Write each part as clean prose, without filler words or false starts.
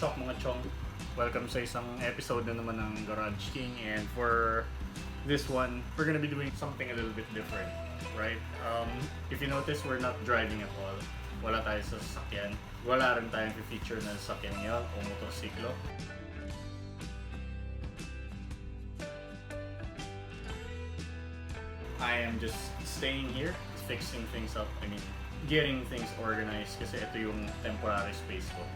What's up mga chong? Welcome sa isang episode na naman ng Garage King, and for this one, we're gonna be doing something a little bit different, right? If you notice, we're not driving at all. Wala tayo sa sasakyan. Wala rin tayong feature na sasakyan ngayon o motorsiklo. I am just staying here, fixing things up. I mean, getting things organized kasi ito yung temporary space ko.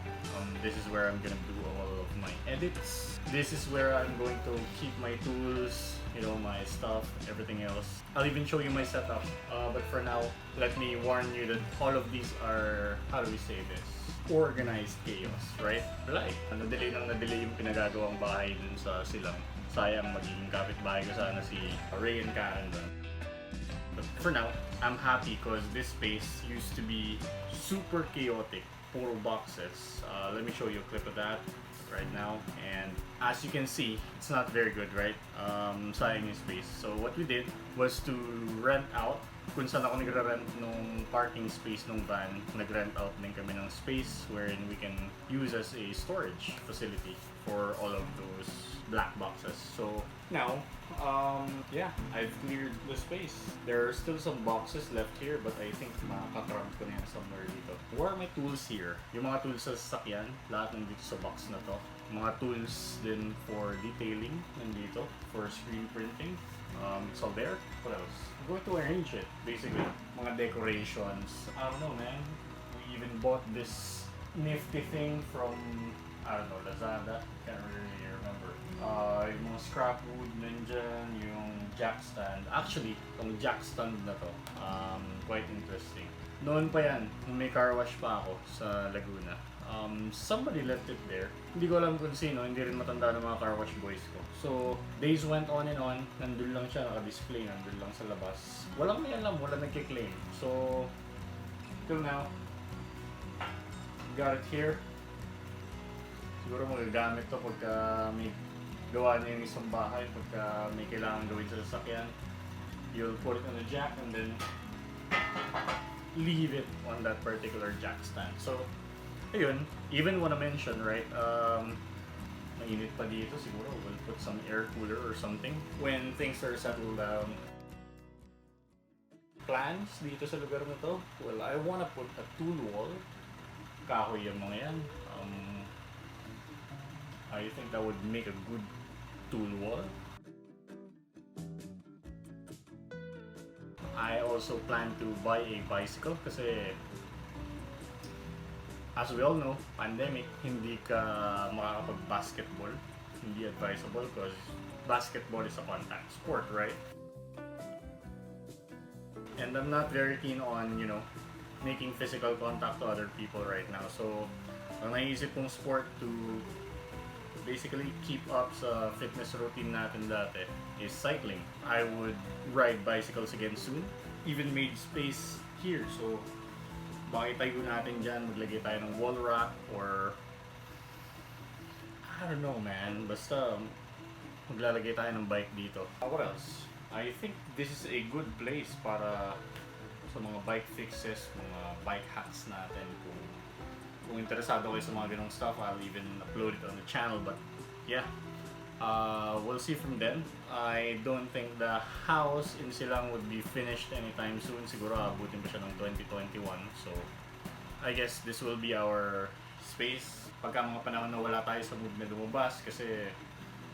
This is where I'm gonna do all of my edits. This is where I'm going to keep my tools, you know, my stuff, everything else. I'll even show you my setup. But for now, let me warn you that all of these are, how do we say this? Organized chaos, right? Like, na-delay yung pinagagawang bahay dun sa silang. Sayang, magiging kapitbahay ko sana si Ray and Karen dun. But for now, I'm happy because this space used to be super chaotic, puro boxes. Let me show you a clip of that right now. And as you can see, it's not very good, right? Sayang yung space. So what we did was to rent out. Kung saan ako nagre-rent nung parking space nung van, nag-rent out din kami ng space wherein we can use as a storage facility for all of those black boxes. So now, yeah, I've cleared the space. There are still some boxes left here, but I think makakatramp ko na yan somewhere dito. Where are my tools here? Yung mga tools sa sasakyan, lahat nandito sa box na to. Mga tools din for detailing nandito, for screen printing. It's all there. What else? I'm going to arrange it, basically. Mga decorations. I don't know, man. We even bought this nifty thing from, I don't know, Lazada. Can't really remember. Yung mga scrap wood nandyan, yung jack stand. Actually, itong jack stand na to, quite interesting. Noon pa yan, nung may car wash pa ako sa Laguna. Somebody left it there. Hindi ko alam kung sino, hindi rin matanda ng mga car wash boys ko. So, days went on and on. Nandun lang siya, naka-display, nandun lang sa labas. Walang may alam, wala nagkiklaim. So, till now, got it here. Siguro magagamit to pagka may gawa niya yung isang bahay, pagka may kailangan gawin sa sasakyan. You'll put it on the jack and then leave it on that particular jack stand. So, ayun, even wanna mention, right, mainit pa dito, siguro we'll put some air cooler or something when things are settled down. Plans dito sa lugar na to, well, I wanna put a tool wall. Kahoy yung mga yan. I think that would make a good tool wall. I also plan to buy a bicycle kasi as we all know, pandemic, hindi ka makakapag-basketball. Hindi advisable because basketball is a contact sport, right? And I'm not very keen on, you know, making physical contact to other people right now. So, ang naisip kong sport to basically keep up sa fitness routine natin dati is cycling. I would ride bicycles again soon. Even made space here. So, makitayo natin dyan, maglagay tayo ng wall rack or I don't know, man. Basta maglalagay tayo ng bike dito. What else? I think this is a good place para sa mga bike fixes, mga bike hacks natin. Kung interesado kayo sa mga ganong stuff, I'll even upload it on the channel. But yeah, we'll see from then. I don't think the house in Silang would be finished anytime soon. Siguro abutin pa siya ng 2021. So I guess this will be our space. Pagka mga panahon na wala tayo sa mood na lumabas kasi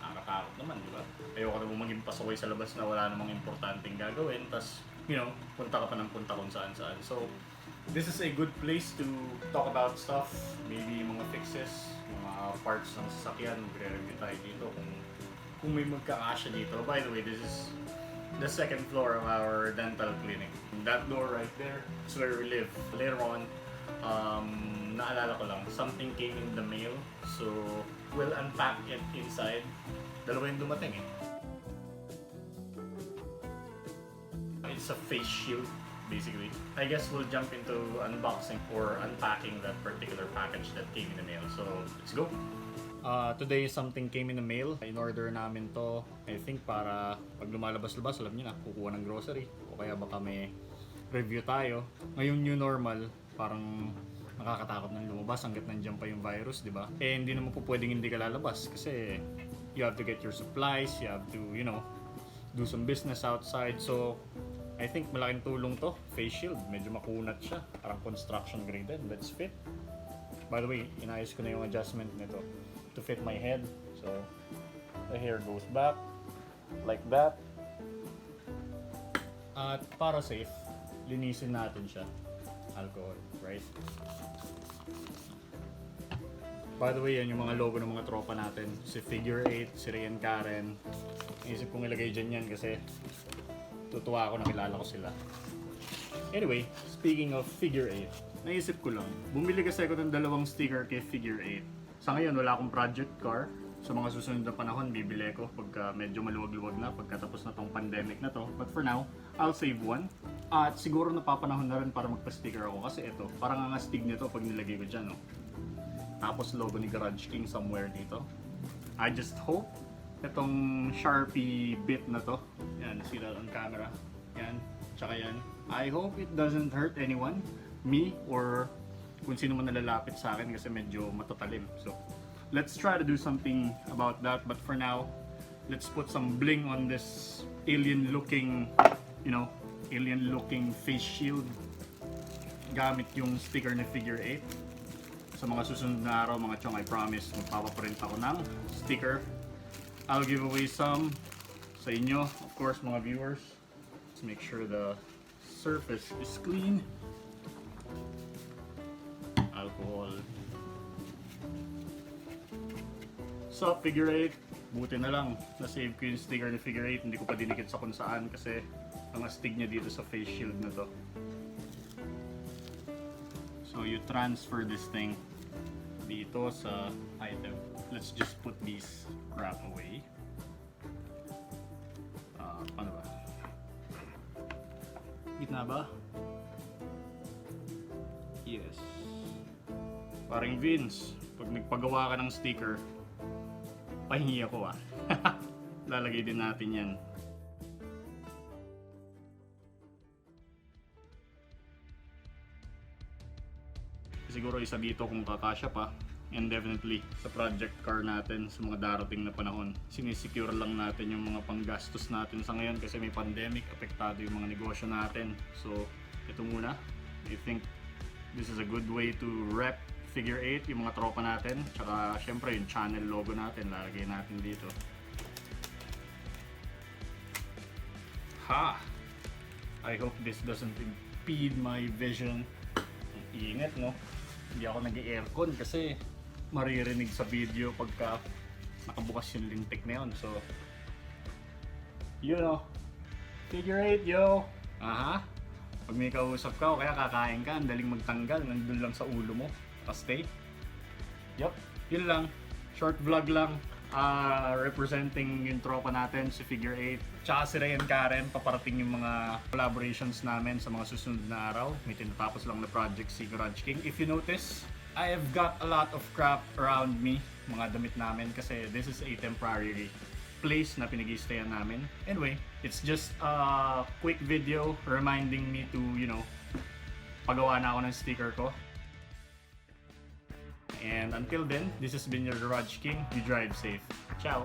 nakakatakot naman, di ba? Ayoko na maging pasaway sa labas na wala namang importanteng gagawin. Tas, you know, punta ka pa ng punta kung saan-saan. So this is a good place to talk about stuff, maybe mga fixes, mga parts ng sasakyan, magre-review tayo dito kung may magkakasya dito. By the way, this is the second floor of our dental clinic. That door right there is where we live. Later on, naalala ko lang, something came in the mail, so we'll unpack it inside. Dalawa yung dumating eh. It's a face shield, basically. I guess we'll jump into unboxing or unpacking that particular package that came in the mail. So, let's go! Today, something came in the mail. In-order namin to, I think para pag lumalabas-labas, alam niyo na, kukuha ng grocery. O kaya baka may review tayo. Ngayong new normal, parang Nakakatakot ng lumabas hanggat nandiyan pa yung virus, di ba? Eh, hindi naman po pwedeng hindi ka lalabas kasi you have to get your supplies, you have to, you know, do some business outside. So, I think malaking tulong to. Face shield, medyo makunat siya. Parang construction graded. Let's fit. By the way, inayos ko na yung adjustment nito to fit my head. So, the hair goes back like that. At para safe, linisin natin siya. Alcohol, right? By the way, yan yung mga logo ng mga tropa natin. Si Figure 8, si Ray and Karen. Naisip kong ilagay dyan yan kasi tutuwa ako, nakilala ko sila. Anyway, speaking of Figure 8, naisip ko lang, bumili kasi ako ng dalawang sticker kay Figure 8. Sa ngayon, wala akong project car. Sa mga susunod na panahon, bibili ko pagka medyo maluwag-luwag na, pagkatapos na tong pandemic na to. But for now, I'll save one. At siguro napapanahon na rin para magpa-sticker ako kasi ito, parang ang astig nito pag nilagay ko dyan, no? Tapos logo ni Garage King somewhere dito. I just hope itong Sharpie bit na to, yan, see that on camera, yan, tsaka yan, I hope it doesn't hurt anyone, me or kung sino man nalalapit sa akin kasi medyo matatalim. So let's try to do something about that, but for now, let's put some bling on this alien looking, you know, alien looking face shield gamit yung sticker ni Figure 8. Sa mga susunod na araw mga chong, I promise magpapaprint ako ng sticker. I'll give away some sa inyo, of course, mga viewers. Let's make sure the surface is clean. Alcohol. So, Figure 8, buti na lang na-save ko yung sticker ni Figure 8. Hindi ko pa dinikit sa kung saan kasi ang astig niya dito sa face shield na to. So, you transfer this thing dito sa item. Let's just put these crap away. Paano ba? Gitna ba? Yes. Parang Vince, pag nagpagawa ka ng sticker, pahingi ako ah. Lalagay din natin yan. Siguro isa dito kung kakasya pa, and definitely sa project car natin sa mga darating na panahon. Sinisecure lang natin yung mga panggastos natin sa ngayon kasi may pandemic, apektado yung mga negosyo natin. So ito muna, I think this is a good way to rep Figure 8, yung mga tropa natin, tsaka syempre yung channel logo natin, lalagay natin dito. Ha! I hope this doesn't impede my vision. Ingat, no? Hindi ako nag-aircon kasi maririnig sa video pagka nakabukas yung lintik na yun. So, you know, Figure 8, yo! Aha! Pag may kausap ka o kaya kakain ka, ang daling magtanggal, nandun lang sa ulo mo. Stay. Yup, yun lang. Short vlog lang. Representing yung tropa natin, si Figure 8. Tsaka si Ray and Karen, paparating yung mga collaborations namin sa mga susunod na araw. May tinatapos lang na project si Garage King. If you notice, I have got a lot of crap around me, mga damit namin, kasi this is a temporary place na pinag-i-stayan namin. Anyway, it's just a quick video reminding me to, you know, pagawa na ako ng sticker ko. And until then, this has been your Garage King. You drive safe. Ciao!